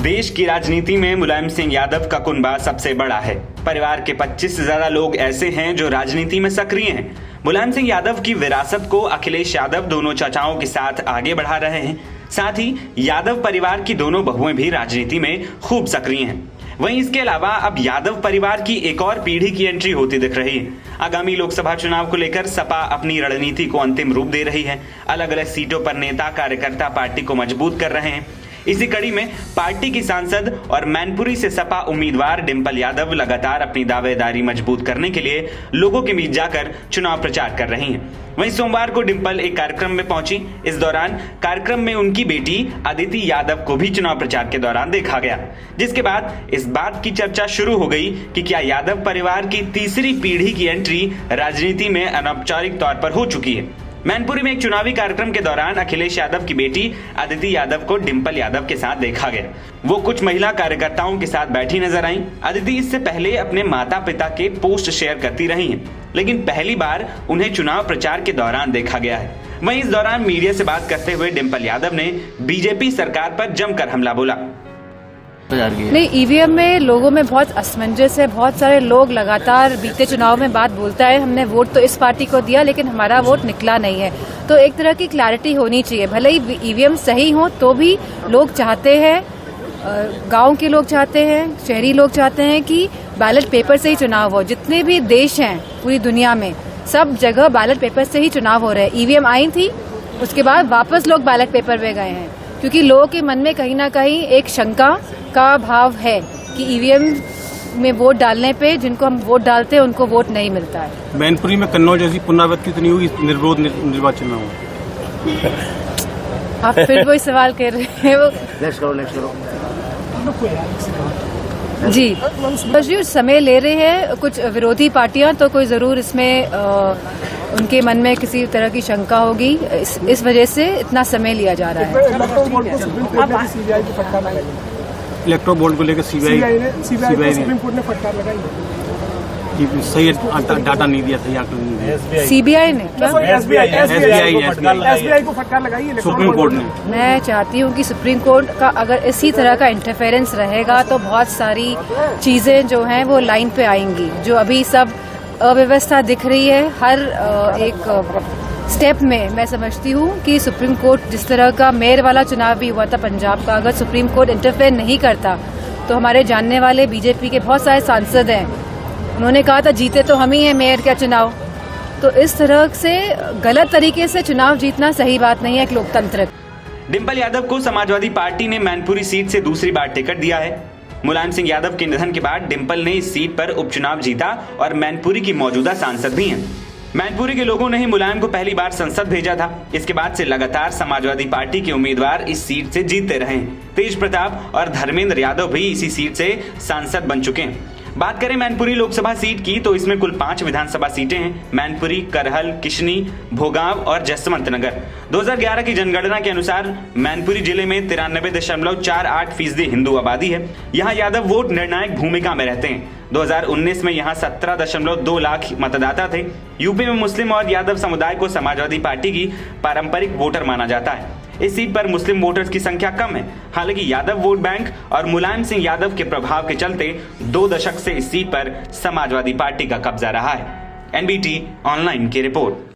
देश की राजनीति में मुलायम सिंह यादव का कुनबा सबसे बड़ा है। परिवार के 25 से ज्यादा लोग ऐसे हैं जो राजनीति में सक्रिय हैं। मुलायम सिंह यादव की विरासत को अखिलेश यादव दोनों चाचाओं के साथ आगे बढ़ा रहे हैं। साथ ही यादव परिवार की दोनों बहुएं भी राजनीति में खूब सक्रिय हैं। वहीं इसके अलावा अब यादव परिवार की एक और पीढ़ी की एंट्री होती दिख रही है। आगामी लोकसभा चुनाव को लेकर सपा अपनी रणनीति को अंतिम रूप दे रही है। अलग अलग सीटों पर नेता कार्यकर्ता पार्टी को मजबूत कर रहे हैं। इसी कड़ी में पार्टी की सांसद और मैनपुरी से सपा उम्मीदवार डिंपल यादव लगातार अपनी दावेदारी मजबूत करने के लिए लोगों के बीच जाकर चुनाव प्रचार कर रही हैं। वहीं सोमवार को डिंपल एक कार्यक्रम में पहुंची। इस दौरान कार्यक्रम में उनकी बेटी अदिति यादव को भी चुनाव प्रचार के दौरान देखा गया, जिसके बाद इस बात की चर्चा शुरू हो गई कि क्या यादव परिवार की तीसरी पीढ़ी की एंट्री राजनीति में अनौपचारिक तौर पर हो चुकी है। मैनपुरी में एक चुनावी कार्यक्रम के दौरान अखिलेश यादव की बेटी अदिति यादव को डिंपल यादव के साथ देखा गया। वो कुछ महिला कार्यकर्ताओं के साथ बैठी नजर आईं। अदिति इससे पहले अपने माता पिता के पोस्ट शेयर करती रही हैं, लेकिन पहली बार उन्हें चुनाव प्रचार के दौरान देखा गया है। वहीं इस दौरान मीडिया से बात करते हुए डिंपल यादव ने बीजेपी सरकार पर जमकर हमला बोला। नहीं, ईवीएम में लोगों में बहुत असमंजस है। बहुत सारे लोग लगातार बीते चुनाव में बात बोलता है, हमने वोट तो इस पार्टी को दिया लेकिन हमारा वोट निकला नहीं है। तो एक तरह की क्लैरिटी होनी चाहिए। भले ही ईवीएम सही हो तो भी लोग चाहते हैं, गांव के लोग चाहते हैं, शहरी लोग चाहते हैं कि बैलेट पेपर से ही चुनाव हो। जितने भी देश हैं पूरी दुनिया में सब जगह बैलेट पेपर से ही चुनाव हो रहे हैं। ईवीएम आई थी, उसके बाद वापस लोग बैलेट पेपर पे गए हैं, क्योंकि लोगों के मन में कहीं ना कहीं एक शंका का भाव है कि ईवीएम में वोट डालने पे जिनको हम वोट डालते हैं उनको वोट नहीं मिलता है। मैनपुरी में कन्नौज जैसी पुनरावृत्ति तो नहीं होगी निर्विरोध निर्वाचन में हो। आप फिर वही सवाल कर रहे हैं। नेक्स्ट करो। जी, बस जी समय ले रहे हैं कुछ विरोधी पार्टियां, तो कोई जरूर इसमें उनके मन में किसी तरह की शंका होगी, इस वजह से इतना समय लिया जा रहा है। इलेक्ट्रो बोर्ड को लेकर सीबीआई ने सुप्रीम कोर्ट ने फटकार लगाई कि सही डाटा नहीं दिया, सही आंकड़ा नहीं दिया। सीबीआई ने एसबीआई को फटकार लगाई है सुप्रीम कोर्ट ने। मैं चाहती हूँ कि सुप्रीम कोर्ट का अगर इसी तरह का इंटरफेरेंस रहेगा तो बहुत सारी चीजें जो हैं वो लाइन पे आएंगी। जो अभी सब अव्यवस्था दिख रही है हर एक स्टेप में, मैं समझती हूँ कि सुप्रीम कोर्ट जिस तरह का मेयर वाला चुनाव भी हुआ था पंजाब का, अगर सुप्रीम कोर्ट इंटरफेयर नहीं करता तो हमारे जानने वाले बीजेपी के बहुत सारे सांसद हैं, उन्होंने कहा था जीते तो हम ही हैं मेयर का चुनाव। तो इस तरह से गलत तरीके से चुनाव जीतना सही बात नहीं है एक लोकतंत्र। डिंपल यादव को समाजवादी पार्टी ने मैनपुरी सीट से दूसरी बार टिकट दिया है। मुलायम सिंह यादव के निधन के बाद डिंपल ने इस सीट पर उपचुनाव जीता और मैनपुरी की मौजूदा सांसद भी हैं। मैनपुरी के लोगों ने ही मुलायम को पहली बार संसद भेजा था। इसके बाद से लगातार समाजवादी पार्टी के उम्मीदवार इस सीट से जीतते रहे। तेज प्रताप और धर्मेंद्र यादव भी इसी सीट से सांसद बन चुके हैं। बात करें मैनपुरी लोकसभा सीट की तो इसमें कुल 5 विधानसभा सीटें हैं। मैनपुरी, करहल, किशनी, भोगांव और जसवंत नगर। 2011 की जनगणना के अनुसार मैनपुरी जिले में 93.48% हिंदू आबादी है। यहाँ यादव वोट निर्णायक भूमिका में रहते हैं। 2019 में यहाँ 17.2 लाख मतदाता थे। यूपी में मुस्लिम और यादव समुदाय को समाजवादी पार्टी की पारंपरिक वोटर माना जाता है। इस सीट पर मुस्लिम वोटर्स की संख्या कम है। हालांकि यादव वोट बैंक और मुलायम सिंह यादव के प्रभाव के चलते 2 दशक से इस सीट पर समाजवादी पार्टी का कब्जा रहा है। एनबीटी ऑनलाइन की रिपोर्ट।